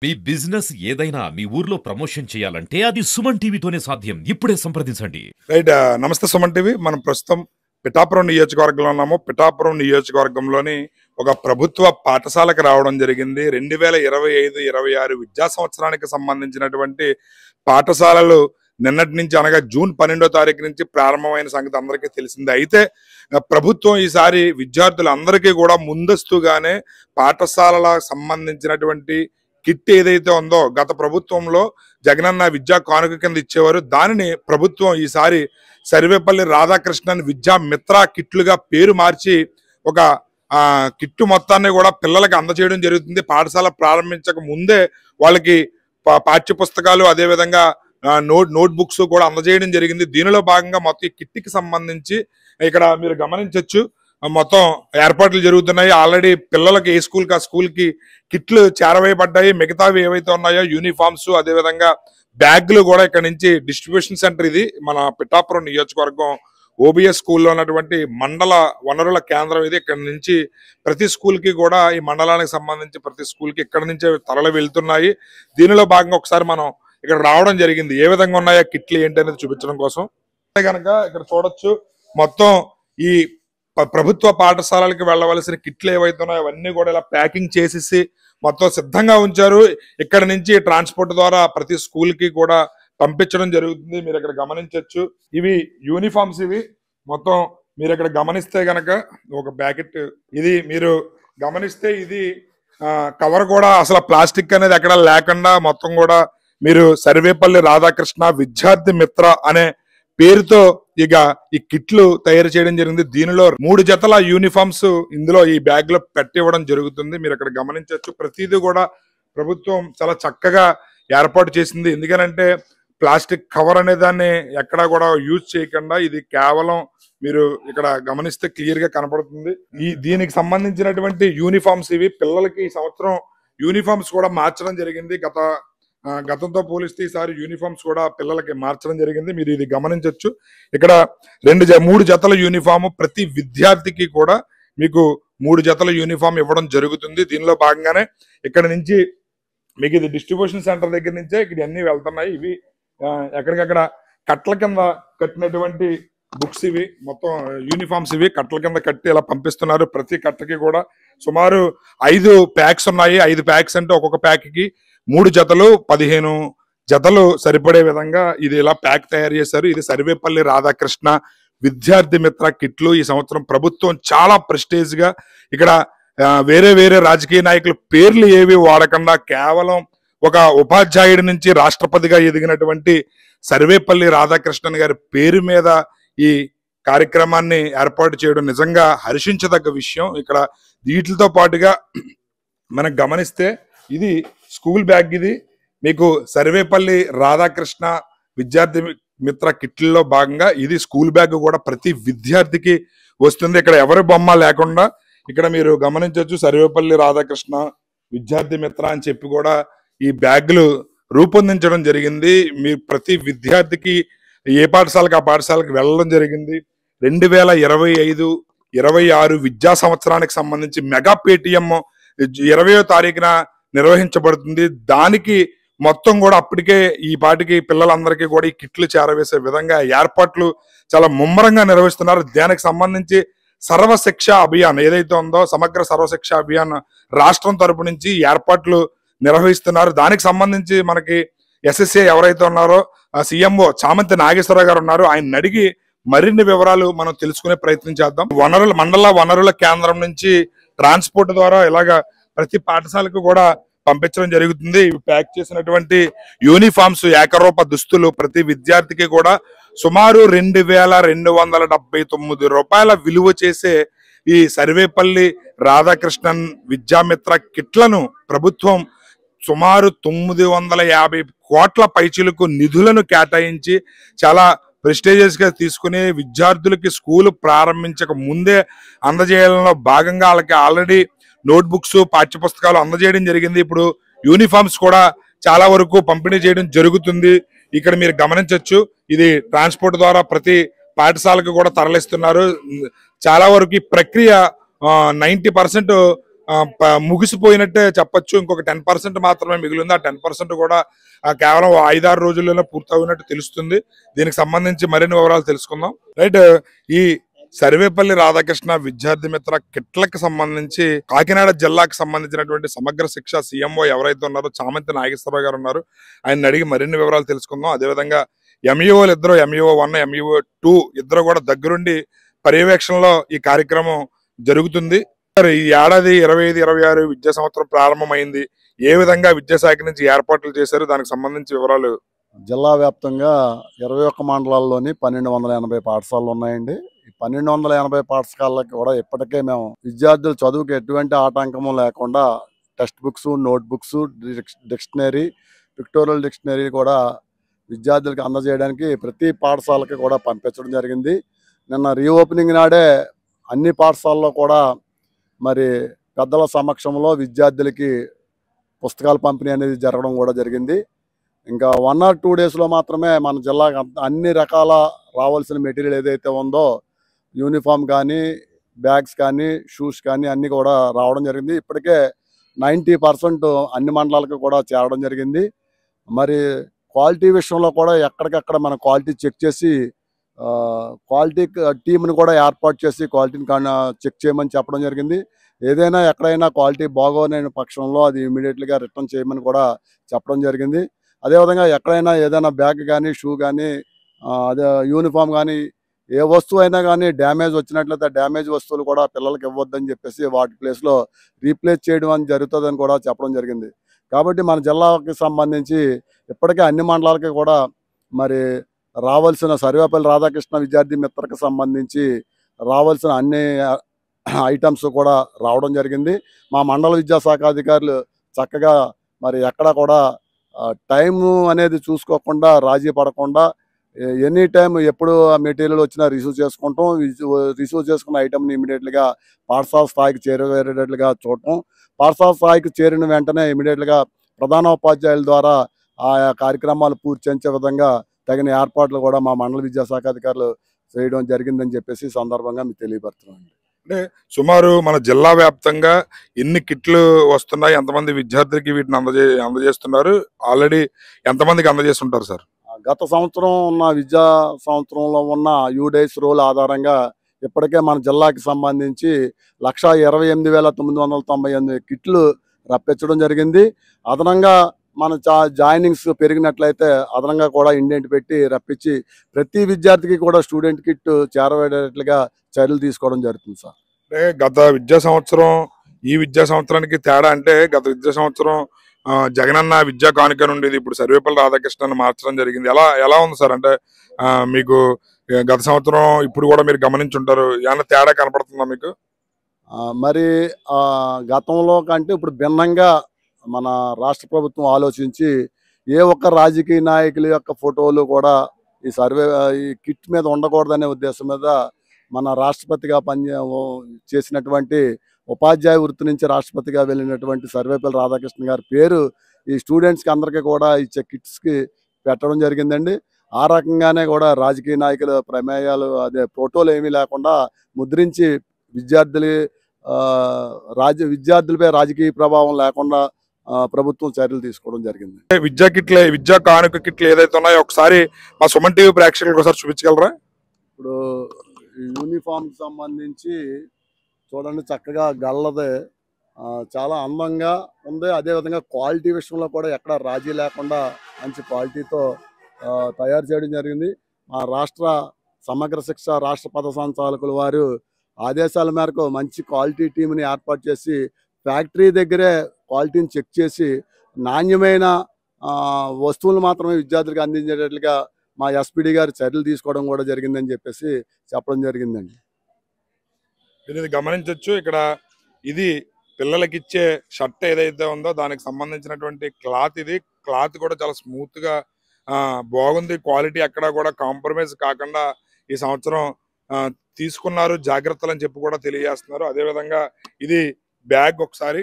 మీ business ఏదైనా మీ ఊర్లో promotion చేయాలంటే అది సుమన్ టీవీతోనే సాధ్యం. ఇప్పుడే సంప్రదించండి. రైట్. నమస్తే సుమన్ టీవీ. మనం ప్రస్తుతం పిఠాపురం నియోజకవర్గంలో ఉన్నాము. పిఠాపురం నియోజకవర్గంలోని ఒక ప్రభుత్వ పాఠశాలకు రావడం జరిగింది. 2025-26 విద్యా సంవత్సరానికి సంబంధించినటువంటి పాఠశాలలు నిన్నటి నుంచి అనగా జూన్ 12వ తారీఖు నుంచి ప్రారంభమైన సంగతి అందరికీ తెలిసిందే. అయితే ప్రభుత్వం ఈసారి విద్యార్థులందరికీ కూడా ముందస్తుగానే పాఠశాలల సంబంధించినటువంటి కిట్ ఏదైతే ఉందో గత ప్రభుత్వంలో జగనన్న విద్యా కానుక కింద ఇచ్చేవారు, దానిని ప్రభుత్వం ఈసారి సర్వేపల్లి రాధాకృష్ణన్ విద్యా మిత్ర కిట్లుగా పేరు మార్చి ఒక కిట్టు మొత్తాన్ని కూడా పిల్లలకి అందజేయడం జరుగుతుంది. పాఠశాల ప్రారంభించక ముందే వాళ్ళకి పాఠ్య పుస్తకాలు అదేవిధంగా నోట్ బుక్స్ కూడా అందజేయడం జరిగింది. దీనిలో భాగంగా మొత్తం ఈ కిట్కి సంబంధించి ఇక్కడ మీరు గమనించవచ్చు, మొత్తం ఏర్పాట్లు జరుగుతున్నాయి. ఆల్రెడీ పిల్లలకి ఏ స్కూల్కి ఆ స్కూల్కి కిట్లు చేరవేయబడ్డాయి. మిగతావి ఏవైతే ఉన్నాయో యూనిఫామ్స్ అదేవిధంగా బ్యాగులు కూడా ఇక్కడ నుంచి డిస్ట్రిబ్యూషన్ సెంటర్, ఇది మన పిఠాపురం నియోజకవర్గం ఓబిఎస్ స్కూల్లో ఉన్నటువంటి మండల వనరుల కేంద్రం ఇది. ఇక్కడ నుంచి ప్రతి స్కూల్కి కూడా ఈ మండలానికి సంబంధించి ప్రతి స్కూల్కి ఇక్కడ నుంచే తరలి వెళ్తున్నాయి. దీనిలో భాగంగా ఒకసారి మనం ఇక్కడ రావడం జరిగింది. ఏ విధంగా ఉన్నాయో కిట్లు ఏంటి అనేది చూపించడం కోసం. కనుక ఇక్కడ చూడొచ్చు, మొత్తం ఈ ప్రభుత్వ పాఠశాలలకు వెళ్ళవలసిన కిట్లు ఏవైతే ఉన్నాయో అవన్నీ కూడా ఇలా ప్యాకింగ్ చేసేసి మొత్తం సిద్ధంగా ఉంచారు. ఇక్కడ నుంచి ట్రాన్స్పోర్ట్ ద్వారా ప్రతి స్కూల్ కి కూడా పంపించడం జరుగుతుంది. మీరు ఇక్కడ గమనించవచ్చు, ఇవి యూనిఫామ్స్. ఇవి మొత్తం మీరు ఇక్కడ గమనిస్తే గనక ఒక ప్యాకెట్, ఇది మీరు గమనిస్తే ఇది కవర్ కూడా అసలు ప్లాస్టిక్ అనేది ఎక్కడ లేకుండా మొత్తం కూడా మీరు సర్వేపల్లి రాధాకృష్ణ విద్యార్థి మిత్ర అనే పేరుతో ఇక ఈ కిట్లు తయారు చేయడం జరిగింది. దీనిలో 3 జతల యూనిఫామ్స్ ఇందులో ఈ బ్యాగ్ లో పెట్టి ఇవ్వడం జరుగుతుంది. మీరు అక్కడ గమనించవచ్చు, ప్రతిదీ కూడా ప్రభుత్వం చాలా చక్కగా ఏర్పాటు చేసింది. ఎందుకనంటే ప్లాస్టిక్ కవర్ అనే దాన్ని ఎక్కడా కూడా యూజ్ చేయకుండా ఇది కేవలం మీరు ఇక్కడ గమనిస్తే క్లియర్ గా కనపడుతుంది. దీనికి సంబంధించినటువంటి యూనిఫామ్స్ ఇవి. పిల్లలకి ఈ సంవత్సరం యూనిఫామ్స్ కూడా మార్చడం జరిగింది. గతంతో పోలిస్తే ఈసారి యూనిఫామ్స్ కూడా పిల్లలకి మార్చడం జరిగింది. మీరు ఇది గమనించవచ్చు, ఇక్కడ 3 జతల యూనిఫామ్ ప్రతి విద్యార్థికి కూడా మీకు 3 జతల యూనిఫామ్ ఇవ్వడం జరుగుతుంది. దీనిలో భాగంగానే ఇక్కడ నుంచి మీకు ఇది డిస్ట్రిబ్యూషన్ సెంటర్ దగ్గర నుంచే ఇక్కడ అన్ని వెళ్తున్నాయి. ఇవి ఎక్కడికక్కడ కట్ల కింద కట్టినటువంటి బుక్స్, ఇవి మొత్తం యూనిఫామ్స్. ఇవి కట్టల కింద కట్టి ఇలా పంపిస్తున్నారు. ప్రతి కట్టకి కూడా సుమారు 5 ప్యాక్స్ ఉన్నాయి. 5 ప్యాక్స్ అంటే ఒక్కొక్క ప్యాక్ కి 3 జతలు 15 జతలు సరిపడే విధంగా ఇది ఇలా ప్యాక్ తయారు చేశారు. ఇది సర్వేపల్లి రాధాకృష్ణ విద్యార్థి మిత్ర కిట్లు. ఈ సంవత్సరం ప్రభుత్వం చాలా ప్రెస్టేజ్ గా ఇక్కడ వేరే వేరే రాజకీయ నాయకుల పేర్లు ఏవి వాడకుండా కేవలం ఒక ఉపాధ్యాయుడి నుంచి రాష్ట్రపతిగా ఎదిగినటువంటి సర్వేపల్లి రాధాకృష్ణన్ గారి పేరు మీద ఈ కార్యక్రమాన్ని ఏర్పాటు చేయడం నిజంగా హర్షించదగ్గ విషయం. ఇక్కడ వీటితో పాటుగా మనకు గమనిస్తే ఇది స్కూల్ బ్యాగ్. ఇది మీకు సర్వేపల్లి రాధాకృష్ణ విద్యార్థి మిత్ర కిట్లలో భాగంగా ఇది స్కూల్ బ్యాగ్ కూడా ప్రతి విద్యార్థికి వస్తుంది. ఇక్కడ ఎవరి బొమ్మ లేకుండా ఇక్కడ మీరు గమనించవచ్చు, సర్వేపల్లి రాధాకృష్ణ విద్యార్థి మిత్ర అని చెప్పి కూడా ఈ బ్యాగులు రూపొందించడం జరిగింది. మీ ప్రతి విద్యార్థికి ఏ పాఠశాలకు ఆ పాఠశాలకు వెళ్ళడం జరిగింది. 2025-26 విద్యా సంవత్సరానికి సంబంధించి మెగా పేటిఎం 20వ తారీఖున నిర్వహించబడుతుంది. దానికి మొత్తం కూడా అప్పటికే ఈ పాటికి పిల్లలందరికీ కూడా ఈ కిట్లు చేరవేసే విధంగా ఏర్పాట్లు చాలా ముమ్మరంగా నిర్వహిస్తున్నారు. దానికి సంబంధించి సర్వశిక్ష అభియాన్ ఏదైతే ఉందో, సమగ్ర సర్వశిక్ష అభియాన్ రాష్ట్రం తరపు నుంచి ఏర్పాట్లు నిర్వహిస్తున్నారు. దానికి సంబంధించి మనకి ఎస్ఎస్ఏ ఎవరైతే ఉన్నారో సీఎంఓ చామంతి నాగేశ్వరరావు గారు ఉన్నారు. ఆయన అడిగి మరిన్ని వివరాలు మనం తెలుసుకునే ప్రయత్నం చేద్దాం. మండల వనరుల కేంద్రం నుంచి ట్రాన్స్పోర్ట్ ద్వారా ఇలాగా ప్రతి పాఠశాలకు కూడా పంపించడం జరుగుతుంది. ఇవి ప్యాక్ చేసినటువంటి యూనిఫామ్స్, ఏకరూప దుస్తులు ప్రతి విద్యార్థికి కూడా సుమారు 2279 రూపాయల విలువ చేసే ఈ సర్వేపల్లి రాధాకృష్ణన్ విద్యామిత్ర కిట్లను ప్రభుత్వం సుమారు 950 కోట్ల పైచిలకు నిధులను కేటాయించి చాలా ప్రెస్టీజియస్ గా తీసుకుని విద్యార్థులకి స్కూల్ ప్రారంభించక ముందే అందజేయడంలో భాగంగా వాళ్ళకి ఆల్రెడీ నోట్ బుక్స్ పాఠ్య పుస్తకాలు అందజేయడం జరిగింది. ఇప్పుడు యూనిఫామ్స్ కూడా చాలా వరకు పంపిణీ చేయడం జరుగుతుంది. ఇక్కడ మీరు గమనించవచ్చు, ఇది ట్రాన్స్పోర్ట్ ద్వారా ప్రతి పాఠశాలకు కూడా తరలిస్తున్నారు. చాలా వరకు ఈ ప్రక్రియ 90% ముగిసిపోయినట్టే చెప్పొచ్చు. ఇంకొక 10% మాత్రమే మిగిలింది. ఆ 10% కూడా కేవలం 5-6 రోజుల్లోనే పూర్తవునట్టు తెలుస్తుంది. దీనికి సంబంధించి మరిన్ని వివరాలు తెలుసుకుందాం. రైట్. ఈ సర్వేపల్లి రాధాకృష్ణ విద్యార్థి మిత్ర కిట్లకు సంబంధించి కాకినాడ జిల్లాకు సంబంధించినటువంటి సమగ్ర శిక్ష సీఎంఓ ఎవరైతే ఉన్నారో చామంతి నాగేశ్వరరావు గారు ఉన్నారు. ఆయన అడిగి మరిన్ని వివరాలు తెలుసుకుందాం. అదేవిధంగా ఎంఈఓలు ఇద్దరు, ఎంఈఓ 1, ఎంఈఓ 2 ఇద్దరు కూడా దగ్గరుండి పర్యవేక్షణలో ఈ కార్యక్రమం జరుగుతుంది. ఈ ఏడాది 25-26 విద్యా సంవత్సరం ప్రారంభమైంది. ఏ విధంగా విద్యాశాఖ నుంచి ఏర్పాట్లు చేశారు, దానికి సంబంధించి వివరాలు. జిల్లా వ్యాప్తంగా 21 మండలాల్లోని 1280 పాఠశాలలు ఉన్నాయండి. ఈ 1280 పాఠశాలలకు కూడా ఇప్పటికే మేము విద్యార్థుల చదువుకి ఎటువంటి ఆటంకము లేకుండా text books, note books, dictionary, pictorial dictionary కూడా విద్యార్థులకు అందజేయడానికి ప్రతి పాఠశాలకి కూడా పంపించడం జరిగింది. నిన్న రీఓపెనింగ్ నాడే అన్ని పాఠశాలలో కూడా మరి పెద్దల సమక్షంలో విద్యార్థులకి పుస్తకాల పంపిణీ అనేది జరగడం కూడా జరిగింది. ఇంకా 1 or 2 డేస్లో మాత్రమే మన జిల్లాకి అన్ని రకాల రావాల్సిన మెటీరియల్ ఏదైతే ఉందో యూనిఫామ్ కానీ, బ్యాగ్స్ కానీ, షూస్ కానీ అన్నీ కూడా రావడం జరిగింది. ఇప్పటికే 90% అన్ని మండలాలకు కూడా చేరడం జరిగింది. మరి క్వాలిటీ విషయంలో కూడా ఎక్కడికక్కడ మన క్వాలిటీ చెక్ చేసి క్వాలిటీ టీంని కూడా ఏర్పాటు చేసి క్వాలిటీని చెక్ చేయమని చెప్పడం జరిగింది. ఏదైనా ఎక్కడైనా క్వాలిటీ బాగోలేని పక్షంలో అది ఇమీడియట్లీగా రిటర్న్ చేయమని కూడా చెప్పడం జరిగింది. అదేవిధంగా ఎక్కడైనా ఏదైనా బ్యాగ్ కానీ, షూ కానీ, అదే యూనిఫామ్ కానీ, ఏ వస్తువు అయినా కానీ డ్యామేజ్ వచ్చినట్లయితే డ్యామేజ్ వస్తువులు కూడా పిల్లలకి ఇవ్వద్దని చెప్పేసి వాటి ప్లేస్లో రీప్లేస్ చేయడం అని జరుగుతుందని కూడా చెప్పడం జరిగింది. కాబట్టి మన జిల్లాకి సంబంధించి ఇప్పటికే అన్ని మండలాలకి కూడా మరి రావాల్సిన సర్వేపల్లి రాధాకృష్ణ విద్యార్థి మిత్రకు సంబంధించి రావాల్సిన అన్ని ఐటమ్స్ కూడా రావడం జరిగింది. మా మండల విద్యాశాఖ అధికారులు చక్కగా మరి ఎక్కడ కూడా టైము అనేది చూసుకోకుండా, రాజీ పడకుండా ఎనీ టైం ఎప్పుడు మెటీరియల్ వచ్చినా రిసీవ్ చేసుకుంటాం. రిసీవ్ చేసుకున్న ఐటమ్ని ఇమీడియట్లీగా పాఠశాల స్థాయికి చేరేటట్లుగా చూడటం. పాఠశాల స్థాయికి చేరిన వెంటనే ఇమీడియట్లీగా ప్రధానోపాధ్యాయుల ద్వారా ఆయా కార్యక్రమాలు పూర్తి చేయించే విధంగా తగిన ఏర్పాట్లు కూడా మా మండల విద్యాశాఖ అధికారులు చేయడం జరిగిందని చెప్పేసి సందర్భంగా మీకు తెలియపరుస్తున్నాం. అంటే సుమారు మన జిల్లా వ్యాప్తంగా ఎన్ని కిట్లు వస్తున్నాయి, ఎంతమంది విద్యార్థులకి వీటిని అందజేస్తున్నారు, ఆల్రెడీ ఎంతమందికి అందజేస్తుంటారు సార్? గత సంవత్సరం ఉన్న విద్యా సంవత్సరంలో ఉన్న యూడేస్ రోల్ ఆధారంగా ఇప్పటికే మన జిల్లాకి సంబంధించి 128,998 కిట్లు రప్పించడం జరిగింది. అదనంగా మన జాయినింగ్స్ పెరిగినట్లయితే అదనంగా కూడా ఇండెంట్ పెట్టి రప్పించి ప్రతి విద్యార్థికి కూడా స్టూడెంట్ కిట్ చేరవేటట్లుగా చర్యలు తీసుకోవడం జరుగుతుంది సార్. అంటే గత విద్యా సంవత్సరం ఈ విద్యా సంవత్సరానికి తేడా అంటే గత విద్యా సంవత్సరం జగనన్న విద్యా కానుక నుండి ఇప్పుడు సర్వేపల్లి రాధాకృష్ణని మార్చడం జరిగింది. ఎలా ఉంది సార్? అంటే మీకు గత సంవత్సరం ఇప్పుడు కూడా మీరు గమనించుంటారు, ఏమన్నా తేడా కనపడుతుందా మీకు? మరి గతంలో కంటే ఇప్పుడు భిన్నంగా మన రాష్ట్ర ప్రభుత్వం ఆలోచించి ఏ ఒక్క రాజకీయ నాయకుల యొక్క ఫోటోలు కూడా ఈ కిట్ మీద ఉండకూడదనే ఉద్దేశం మీద మన రాష్ట్రపతిగా చేసినటువంటి ఉపాధ్యాయ వృత్తి నుంచి రాష్ట్రపతిగా వెళ్ళినటువంటి సర్వేపల్లి రాధాకృష్ణ గారి పేరు ఈ స్టూడెంట్స్కి అందరికీ కూడా ఇచ్చే కిట్స్కి పెట్టడం జరిగిందండి. ఆ రకంగానే కూడా రాజకీయ నాయకుల ప్రమేయాలు ఫోటోలు ఏమీ లేకుండా ముద్రించి విద్యార్థులపై రాజకీయ ప్రభావం లేకుండా ప్రభుత్వం చర్యలు తీసుకోవడం జరిగింది. విద్యా కానుక కిట్లు ఏదైతే ఉన్నాయో ఒకసారి మా సుమన్ టీవీ ప్రేక్షకులకు ఒకసారి చూపించగలరా? ఇప్పుడు యూనిఫామ్ సంబంధించి చూడండి, చక్కగా గల్లదే చాలా అందంగా ఉంది. అదేవిధంగా క్వాలిటీ విషయంలో కూడా ఎక్కడ రాజీ లేకుండా మంచి క్వాలిటీతో తయారు చేయడం జరిగింది. మా రాష్ట్ర సమగ్ర శిక్ష రాష్ట్ర పద సంచాలకుల వారు ఆదేశాల మేరకు మంచి క్వాలిటీ టీంని ఏర్పాటు చేసి ఫ్యాక్టరీ దగ్గరే క్వాలిటీని చెక్ చేసి నాణ్యమైన వస్తువులు మాత్రమే విద్యార్థులకు అందించేటట్లుగా మా ఎస్పీడీ గారు చర్యలు తీసుకోవడం కూడా జరిగిందని చెప్పేసి చెప్పడం జరిగిందండి. దీనిని గమనించవచ్చు. ఇక్కడ ఇది పిల్లలకి ఇచ్చే షర్ట్ ఏదైతే ఉందో దానికి సంబంధించినటువంటి క్లాత్. ఇది క్లాత్ కూడా చాలా స్మూత్ గా బాగుంది. క్వాలిటీ ఎక్కడ కూడా కాంప్రమైజ్ కాకుండా ఈ సంవత్సరం తీసుకున్నారు జాగ్రత్తలు అని చెప్పి కూడా తెలియజేస్తున్నారు. అదేవిధంగా ఇది బ్యాగ్, ఒకసారి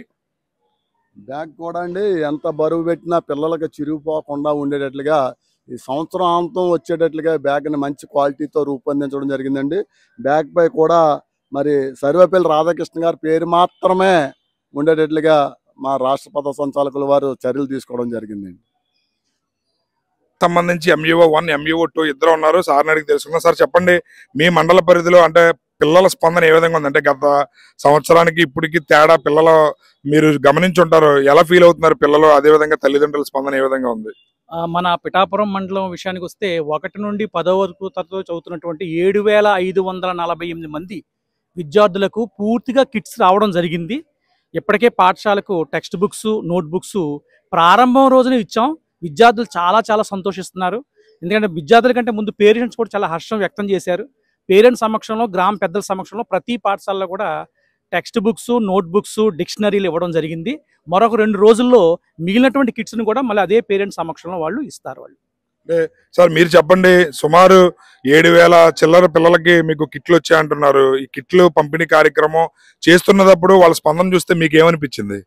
బ్యాగ్ కూడా అండి ఎంత బరువు పెట్టినా పిల్లలకు చిరిగిపోకుండా ఉండేటట్లుగా ఈ సంవత్సరం అంతం వచ్చేటట్లుగా బ్యాగ్ని మంచి క్వాలిటీతో రూపొందించడం జరిగిందండి. బ్యాగ్ పై కూడా మరి సర్వేపల్లి రాధాకృష్ణ గారి పేరు మాత్రమే ఉండేటట్లుగా మా రాష్ట్ర పథ సంచాలకుల వారు చర్యలు తీసుకోవడం జరిగిందండి. సంబంధించి MUO 1 MUO 2 ఇద్దరు ఉన్నారు. సార్ని అడిగి తెలుసుకుందాం. సార్ చెప్పండి, మీ మండల పరిధిలో అంటే పిల్లల స్పందన ఏ విధంగా ఉంది? అంటే గత సంవత్సరానికి ఇప్పటికి తేడా పిల్లలు మీరు గమనించుంటారు, ఎలా ఫీల్ అవుతున్నారు పిల్లలు, అదే విధంగా తల్లిదండ్రుల స్పందన ఏ విధంగా ఉంది? మన పిఠాపురం మండలం విషయానికి వస్తే 1 నుండి 10 వరకు చదువుతున్నటువంటి 7,548 మంది విద్యార్థులకు పూర్తిగా కిట్స్ రావడం జరిగింది. ఇప్పటికే పాఠశాలకు టెక్స్ట్ బుక్స్, నోట్ బుక్స్ ప్రారంభం రోజునే ఇచ్చాం. విద్యార్థులు చాలా చాలా సంతోషిస్తున్నారు. ఎందుకంటే విద్యార్థుల కంటే ముందు పేరెంట్స్ కూడా చాలా హర్షం వ్యక్తం చేశారు. పేరెంట్స్ సమక్షంలో, గ్రామ పెద్దల సమక్షంలో ప్రతి పాఠశాలలో కూడా టెక్స్ట్ బుక్స్, నోట్ బుక్స్, డిక్షనరీలు ఇవ్వడం జరిగింది. మరొక 2 రోజుల్లో మిగిలినటువంటి కిట్స్ని కూడా మళ్ళీ అదే పేరెంట్స్ సమక్షంలో వాళ్ళు ఇస్తారు. వాళ్ళు అంటే సార్ మీరు చెప్పండి, సుమారు 7,000 చిల్లర పిల్లలకి మీకు కిట్లు వచ్చాయంటున్నారు. ఈ కిట్లు పంపిణీ కార్యక్రమం చేస్తున్నప్పుడు వాళ్ళ స్పందన చూస్తే మీకు ఏమనిపించింది?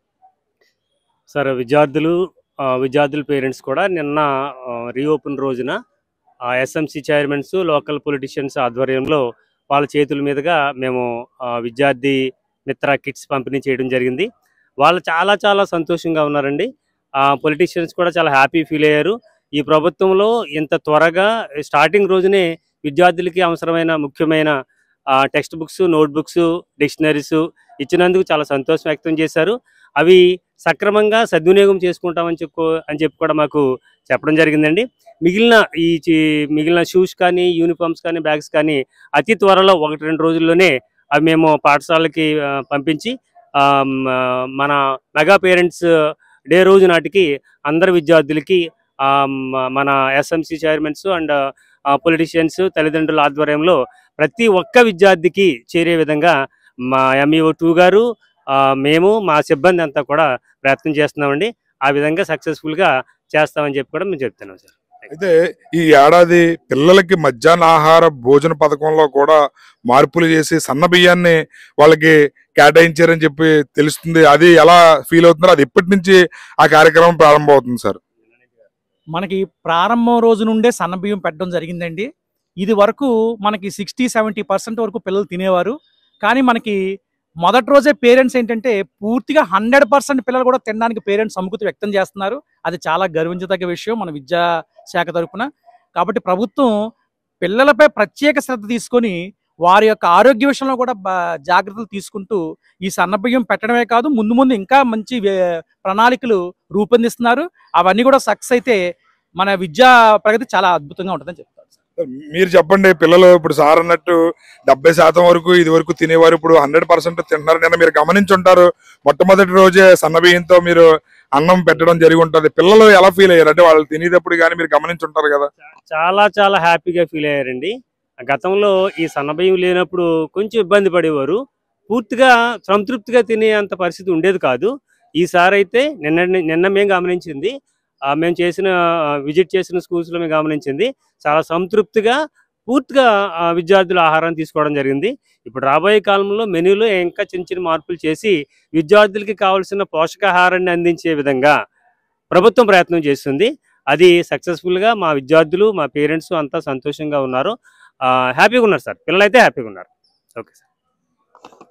సార్ విద్యార్థుల పేరెంట్స్ కూడా నిన్న రీఓపెన్ రోజున SMC చైర్మన్స్, లోకల్ పొలిటీషియన్స్ ఆధ్వర్యంలో వాళ్ళ చేతుల మీదుగా మేము విద్యార్థి మిత్ర కిట్స్ పంపిణీ చేయడం జరిగింది. వాళ్ళు చాలా చాలా సంతోషంగా ఉన్నారండి. పొలిటీషియన్స్ కూడా చాలా హ్యాపీ ఫీల్ అయ్యారు. ఈ ప్రభుత్వంలో ఇంత త్వరగా స్టార్టింగ్ రోజునే విద్యార్థులకి అవసరమైన ముఖ్యమైన text books, note books, dictionaries ఇచ్చినందుకు చాలా సంతోషం వ్యక్తం చేశారు. అవి సక్రమంగా సద్వినియోగం చేసుకుంటామని చెప్పి కూడా మాకు చెప్పడం జరిగిందండి. మిగిలిన షూస్ కానీ, యూనిఫామ్స్ కానీ, బ్యాగ్స్ కానీ అతి త్వరలో 1-2 రోజుల్లోనే అవి మేము పాఠశాలకి పంపించి మన మెగా పేరెంట్స్ డే రోజు నాటికి అందరి విద్యార్థులకి మన SMC చైర్మన్స్ అండ్ పొలిటీషియన్స్ తల్లిదండ్రుల ఆధ్వర్యంలో ప్రతి ఒక్క విద్యార్థికి చేరే విధంగా మా MUO 2 గారు, మేము, మా సిబ్బంది అంతా కూడా ప్రయత్నం చేస్తున్నామండి. ఆ విధంగా సక్సెస్ఫుల్గా చేస్తామని చెప్పి కూడా మేము చెప్తున్నాం సార్. అయితే ఈ ఏడాది పిల్లలకి మధ్యాహ్న ఆహార భోజన పథకంలో కూడా మార్పులు చేసి సన్న బియ్యాన్ని వాళ్ళకి కేటాయించారని చెప్పి తెలుస్తుంది. అది ఎలా ఫీల్ అవుతున్నారు? అది ఎప్పటి నుంచి ఆ కార్యక్రమం ప్రారంభం అవుతుంది సార్? మనకి ప్రారంభం రోజు నుండే సన్నబియ్యం పెట్టడం జరిగిందండి. ఇది వరకు మనకి 60-70% వరకు పిల్లలు తినేవారు. కానీ మనకి మొదటి రోజే పేరెంట్స్ ఏంటంటే పూర్తిగా 100% పిల్లలు కూడా తినడానికి పేరెంట్స్ సముఖత వ్యక్తం చేస్తున్నారు. అది చాలా గర్వించదగ్గ విషయం మన విద్యాశాఖ తరఫున. కాబట్టి ప్రభుత్వం పిల్లలపై ప్రత్యేక శ్రద్ధ తీసుకొని వారి యొక్క ఆరోగ్య విషయంలో కూడా జాగ్రత్తలు తీసుకుంటూ ఈ సన్నబియ్యం పెట్టడమే కాదు, ముందు ముందు ఇంకా మంచి ప్రణాళికలు రూపొందిస్తున్నారు. అవన్నీ కూడా సక్సెస్ అయితే మన విద్యా ప్రగతి చాలా అద్భుతంగా ఉంటుందని చెప్తారు. మీరు చెప్పండి, పిల్లలు ఇప్పుడు సార్ అన్నట్టు 70% వరకు ఇది వరకు తినేవారు, ఇప్పుడు 100% తింటున్నారు. నిన్న మీరు గమనించుంటారు, మొట్టమొదటి రోజే సన్నబియ్యంతో మీరు అన్నం పెట్టడం జరిగి ఉంటుంది. పిల్లలు ఎలా ఫీల్ అయ్యారు? అంటే వాళ్ళు తినేటప్పుడు కానీ మీరు గమనించుంటారు కదా. చాలా చాలా హ్యాపీగా ఫీల్ అయ్యారండి. గతంలో ఈ సన్నబియ్యం లేనప్పుడు కొంచెం ఇబ్బంది పడేవారు. పూర్తిగా సంతృప్తిగా తినే అంత పరిస్థితి ఉండేది కాదు. ఈసారి అయితే నిన్న మేము గమనించింది, మేము విజిట్ చేసిన స్కూల్స్లో మేము గమనించింది, చాలా సంతృప్తిగా పూర్తిగా విద్యార్థులు ఆహారాన్ని తీసుకోవడం జరిగింది. ఇప్పుడు రాబోయే కాలంలో మెనూలో ఇంకా చిన్న చిన్న మార్పులు చేసి విద్యార్థులకి కావాల్సిన పోషకాహారాన్ని అందించే విధంగా ప్రభుత్వం ప్రయత్నం చేస్తుంది. అది సక్సెస్ఫుల్గా మా విద్యార్థులు, మా పేరెంట్స్ అంతా సంతోషంగా ఉన్నారు, హ్యాపీగా ఉన్నారు సార్. పిల్లలైతే హ్యాపీగా ఉన్నారు. Okay sir.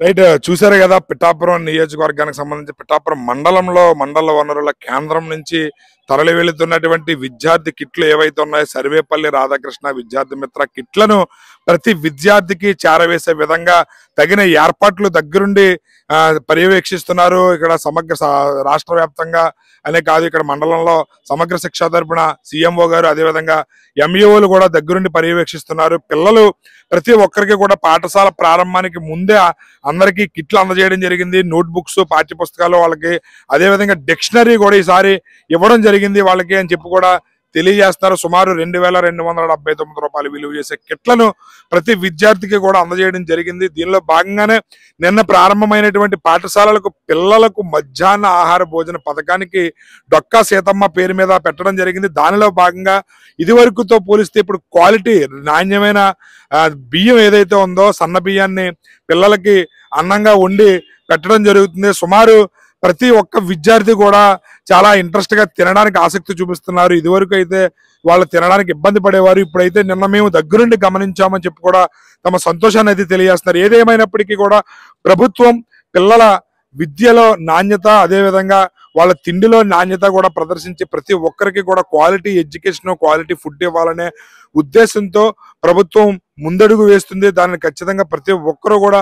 రైట్, చూసారు కదా, పిఠాపురం నియోజకవర్గానికి సంబంధించి పిఠాపురం మండలంలో మండల వనరుల కేంద్రం నుంచి తరలి వెళుతున్నటువంటి విద్యార్థి కిట్లు ఏవైతే ఉన్నాయో, సర్వేపల్లి రాధాకృష్ణ విద్యార్థి మిత్ర కిట్లను ప్రతి విద్యార్థికి చేరవేసే విధంగా తగిన ఏర్పాట్లు దగ్గరుండి పర్యవేక్షిస్తున్నారు. ఇక్కడ సమగ్ర రాష్ట్ర వ్యాప్తంగా అనే కాదు, ఇక్కడ మండలంలో సమగ్ర శిక్ష తరపున CMO గారు, అదేవిధంగా MUOలు కూడా దగ్గరుండి పర్యవేక్షిస్తున్నారు. పిల్లలు ప్రతి ఒక్కరికి కూడా పాఠశాల ప్రారంభానికి ముందే అందరికీ కిట్లు అందజేయడం జరిగింది. నోట్ బుక్స్, పాఠ్య పుస్తకాలు వాళ్ళకి, అదేవిధంగా డిక్షనరీ కూడా ఈసారి ఇవ్వడం జరిగింది వాళ్ళకి అని చెప్పి కూడా తెలియజేస్తున్నారు. సుమారు 2,279 రూపాయలు విలువ చేసే కిట్లను ప్రతి విద్యార్థికి కూడా అందజేయడం జరిగింది. దీనిలో భాగంగానే నిన్న ప్రారంభమైనటువంటి పాఠశాలలకు పిల్లలకు మధ్యాహ్న ఆహార భోజన పథకానికి డొక్కా సీతమ్మ పేరు మీద పెట్టడం జరిగింది. దానిలో భాగంగా ఇదివరకుతో పోలిస్తే ఇప్పుడు క్వాలిటీ నాణ్యమైన బియ్యం ఏదైతే ఉందో, సన్న బియ్యాన్ని పిల్లలకి అన్నంగా వండి పెట్టడం జరుగుతుంది. సుమారు ప్రతి ఒక్క విద్యార్థి కూడా చాలా ఇంట్రెస్ట్ గా తినడానికి ఆసక్తి చూపిస్తున్నారు. ఇదివరకు అయితే వాళ్ళు తినడానికి ఇబ్బంది పడేవారు, ఇప్పుడైతే నిన్న మేము దగ్గరుండి గమనించామని చెప్పి కూడా తమ సంతోషాన్ని అయితే తెలియజేస్తున్నారు. ఏదేమైనప్పటికీ కూడా ప్రభుత్వం పిల్లల విద్యలో నాణ్యత, అదేవిధంగా వాళ్ళ తిండిలో నాణ్యత కూడా ప్రదర్శించి ప్రతి ఒక్కరికి కూడా క్వాలిటీ ఎడ్యుకేషన్, క్వాలిటీ ఫుడ్ ఇవ్వాలనే ఉద్దేశంతో ప్రభుత్వం ముందడుగు వేస్తుంది. దాన్ని ఖచ్చితంగా ప్రతి ఒక్కరూ కూడా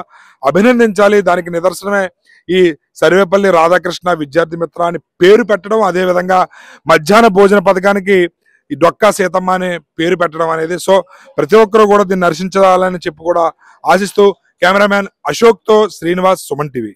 అభినందించాలి. దానికి నిదర్శనమే ఈ సర్వేపల్లి రాధాకృష్ణ విద్యార్థి మిత్ర అని పేరు పెట్టడం, అదేవిధంగా మధ్యాహ్న భోజన పథకానికి ఈ డొక్కా సీతమ్మ అనే పేరు పెట్టడం అనేది. సో ప్రతి ఒక్కరు కూడా దీన్ని హర్షించాలని చెప్పి కూడా ఆశిస్తూ కెమెరామ్యాన్ అశోక్తో శ్రీనివాస్, సుమన్ టీవీ.